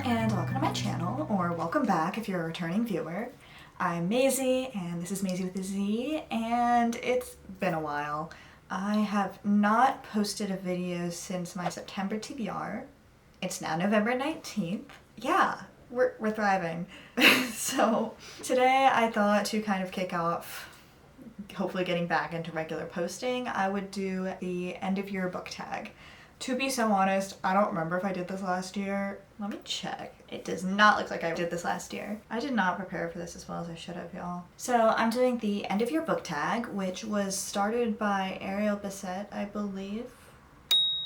and welcome to my channel, or welcome back if you're a returning viewer. I'm Maisie, and this is Maisie with a Z, and it's been a while. I have not posted a video since my September TBR. It's now November 19th. Yeah, we're thriving. So today I thought to kind of kick off, hopefully getting back into regular posting, I would do the end of year book tag. To be so honest, I don't remember if I did this last year. Let me check. It does not look like I did this last year. I did not prepare for this as well as I should have, y'all. So I'm doing the end of year book tag, which was started by Ariel Bissett, I believe.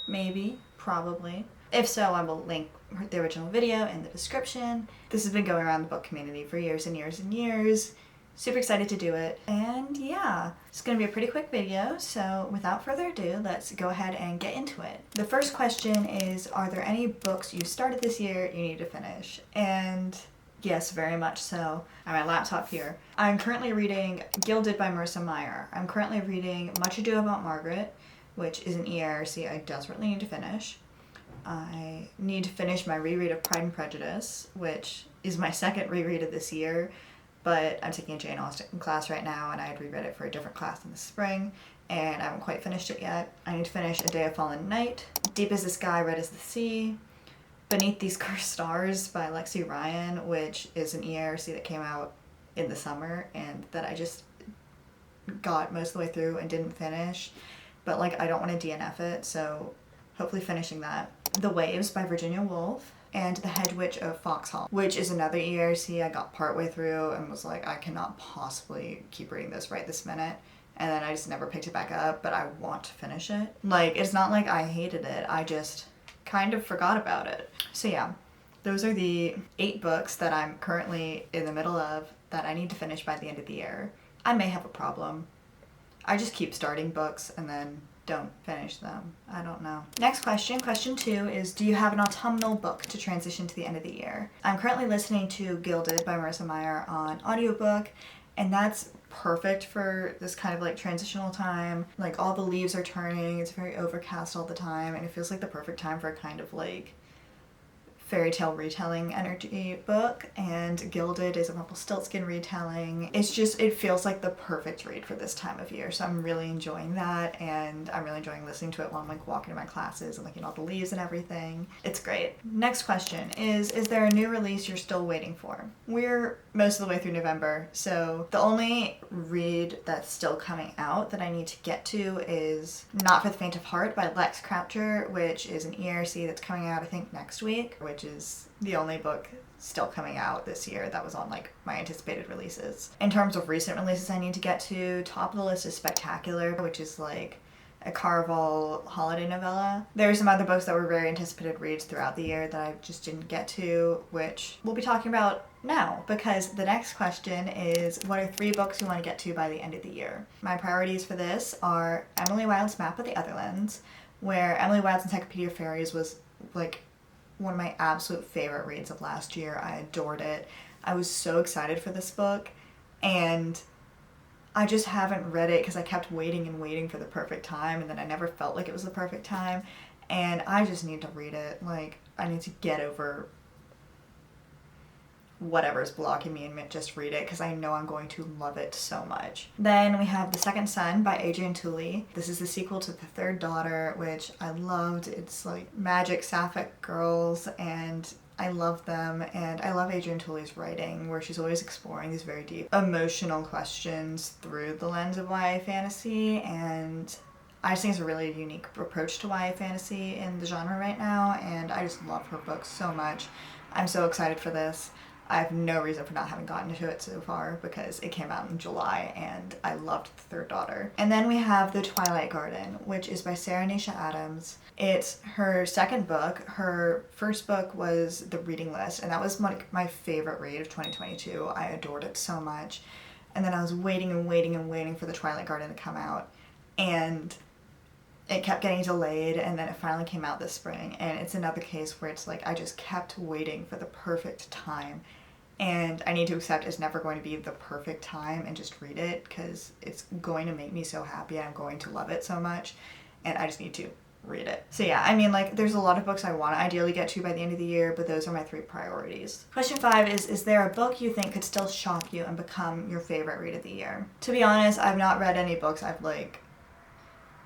Maybe, probably. If so, I will link the original video in the description. This has been going around the book community for years and years and years. Super excited to do it, and yeah, it's gonna be a pretty quick video, so without further ado, let's go ahead and get into it. The first question is, are there any books you started this year you need to finish? And yes, very much so. I have my laptop here. I'm currently reading Gilded by Marissa Meyer. I'm currently reading Much Ado About Margaret, which is an ERC I desperately need to finish. I need to finish my reread of Pride and Prejudice, which is my second reread of this year. But I'm taking a Jane Austen class right now, and I had reread it for a different class in the spring, and I haven't quite finished it yet. I need to finish A Day of Fallen Night, Deep as the Sky, Red as the Sea, Beneath These Cursed Stars by Lexi Ryan, which is an ERC that came out in the summer, and that I just got most of the way through and didn't finish. But like, I don't want to DNF it, so hopefully finishing that. The Waves by Virginia Woolf, and The Head Witch of Foxhall, which is another ERC I got partway through and was like, I cannot possibly keep reading this right this minute. And then I just never picked it back up, but I want to finish it. Like, it's not like I hated it, I just kind of forgot about it. So yeah, those are the 8 books that I'm currently in the middle of that I need to finish by the end of the year. I may have a problem. I just keep starting books and then don't finish them. I don't know. Next question, question 2, is do you have an autumnal book to transition to the end of the year? I'm currently listening to Gilded by Marissa Meyer on audiobook, and that's perfect for this kind of like transitional time. Like, all the leaves are turning, it's very overcast all the time, and it feels like the perfect time for a kind of like fairy tale retelling energy book, and Gilded is a Rumpelstiltskin retelling. It's just, it feels like the perfect read for this time of year, so I'm really enjoying that, and I'm really enjoying listening to it while I'm like walking to my classes and looking at all the leaves and everything. It's great. Next question is there a new release you're still waiting for? We're most of the way through November, so the only read that's still coming out that I need to get to is Not for the Faint of Heart by Lex Croucher, which is an ERC that's coming out I think next week, which is the only book still coming out this year that was on like my anticipated releases. In terms of recent releases I need to get to, top of the list is Spectacular, which is like a Caraval holiday novella. There are some other books that were very anticipated reads throughout the year that I just didn't get to, which we'll be talking about now, because the next question is, what are 3 books you want to get to by the end of the year? My priorities for this are Emily Wilde's Map of the Otherlands, where Emily Wilde's Encyclopedia of Fairies was like one of my absolute favorite reads of last year. I adored it. I was so excited for this book, and I just haven't read it because I kept waiting and waiting for the perfect time, and then I never felt like it was the perfect time, and I just need to read it. Like, I need to get over whatever's blocking me and just read it, because I know I'm going to love it so much. Then we have The Second Son by Adrienne Tooley. This is the sequel to The Third Daughter, which I loved. It's like magic sapphic girls, and I love them, and I love Adrienne Tooley's writing, where she's always exploring these very deep emotional questions through the lens of YA fantasy, and I just think it's a really unique approach to YA fantasy in the genre right now, and I just love her books so much. I'm so excited for this. I have no reason for not having gotten to it so far, because it came out in July and I loved The Third Daughter. And then we have The Twilight Garden, which is by Sarah Nisha Adams. It's her second book. Her first book was The Reading List, and that was my favorite read of 2022. I adored it so much. And then I was waiting and waiting and waiting for The Twilight Garden to come out, and it kept getting delayed, and then it finally came out this spring. And it's another case where it's like I just kept waiting for the perfect time, and I need to accept it's never going to be the perfect time and just read it, because it's going to make me so happy. I'm going to love it so much, and I just need to read it. So yeah, I mean, like, there's a lot of books I want to ideally get to by the end of the year, but those are my 3 priorities. Question 5 is there a book you think could still shock you and become your favorite read of the year? To be honest, I've not read any books I've, like,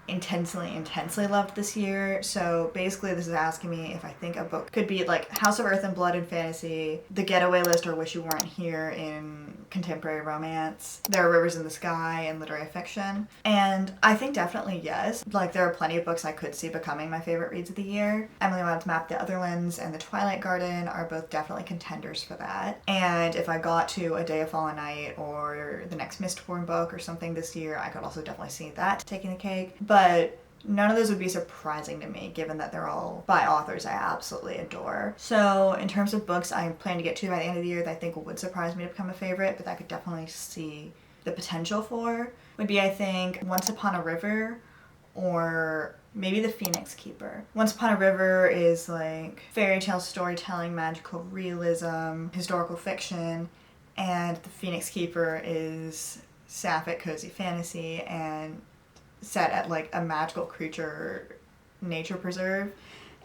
intensely loved this year. So basically this is asking me if I think a book could be like House of Earth and Blood in fantasy, The Getaway List or Wish You Weren't Here in contemporary romance, There Are Rivers in the Sky in literary fiction. And I think definitely yes. Like, there are plenty of books I could see becoming my favorite reads of the year. Emily Wild's Map the Otherlands and The Twilight Garden are both definitely contenders for that. And if I got to A Day of Fallen Night or the next Mistborn book or something this year, I could also definitely see that taking the cake. But none of those would be surprising to me, given that they're all by authors I absolutely adore. So in terms of books I plan to get to by the end of the year that I think would surprise me to become a favorite, but that I could definitely see the potential for, would be, I think, Once Upon a River or maybe The Phoenix Keeper. Once Upon a River is like fairy tale storytelling, magical realism, historical fiction, and The Phoenix Keeper is sapphic cozy fantasy and set at like a magical creature nature preserve,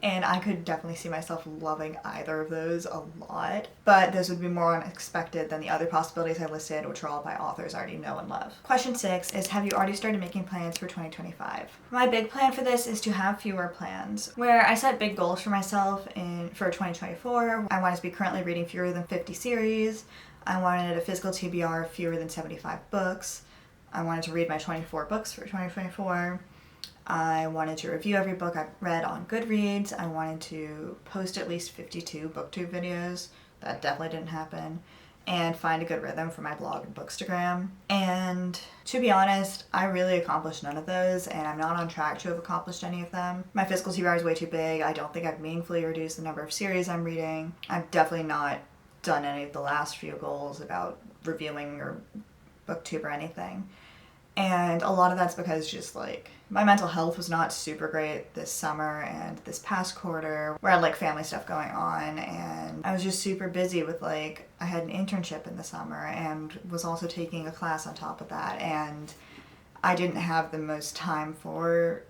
and I could definitely see myself loving either of those a lot, but those would be more unexpected than the other possibilities I listed, which are all by authors I already know and love. Question 6 is, have you already started making plans for 2025? My big plan for this is to have fewer plans, where I set big goals for myself for 2024. I wanted to be currently reading fewer than 50 series. I wanted a physical TBR of fewer than 75 books. I wanted to read my 24 books for 2024. I wanted to review every book I've read on Goodreads. I wanted to post at least 52 booktube videos. That definitely didn't happen. And find a good rhythm for my blog and Bookstagram. And to be honest, I really accomplished none of those, and I'm not on track to have accomplished any of them. My physical TBR is way too big. I don't think I've meaningfully reduced the number of series I'm reading. I've definitely not done any of the last few goals about reviewing or booktube or anything. And a lot of that's because just like my mental health was not super great this summer and this past quarter, where I had like family stuff going on, and I was just super busy with like, I had an internship in the summer and was also taking a class on top of that, and I didn't have the most time for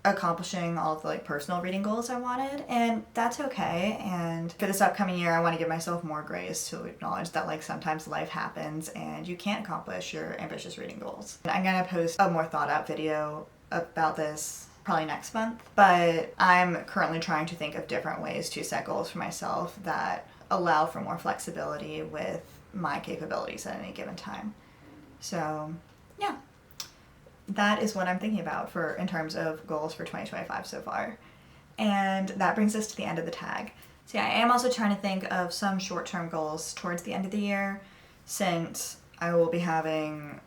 accomplishing all of the like personal reading goals I wanted, and that's okay. And for this upcoming year, I want to give myself more grace to acknowledge that like sometimes life happens and you can't accomplish your ambitious reading goals. I'm gonna post a more thought out video about this probably next month, but I'm currently trying to think of different ways to set goals for myself that allow for more flexibility with my capabilities at any given time. So yeah, that is what I'm thinking about in terms of goals for 2025 so far. And that brings us to the end of the tag. So yeah, I am also trying to think of some short-term goals towards the end of the year, since I will be having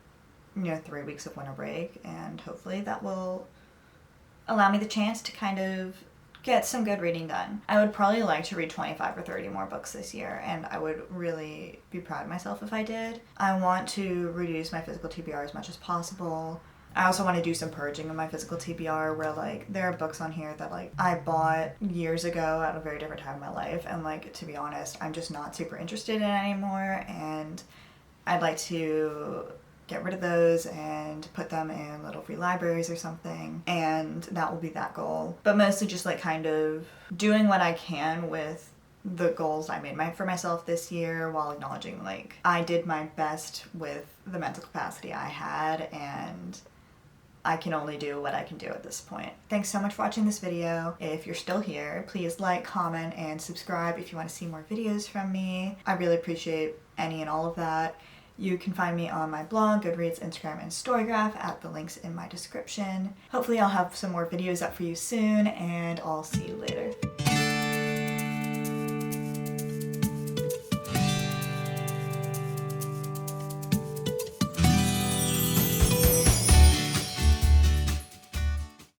3 weeks of winter break, and hopefully that will allow me the chance to kind of get some good reading done. I would probably like to read 25 or 30 more books this year, and I would really be proud of myself if I did. I want to reduce my physical TBR as much as possible. I also want to do some purging of my physical TBR, where like there are books on here that like I bought years ago at a very different time in my life, and like, to be honest, I'm just not super interested in anymore, and I'd like to get rid of those and put them in little free libraries or something, and that will be that goal. But mostly just like kind of doing what I can with the goals I made for myself this year, while acknowledging like I did my best with the mental capacity I had, and I can only do what I can do at this point. Thanks so much for watching this video. If you're still here, please like, comment, and subscribe if you want to see more videos from me. I really appreciate any and all of that. You can find me on my blog, Goodreads, Instagram, and Storygraph at the links in my description. Hopefully I'll have some more videos up for you soon, and I'll see you later.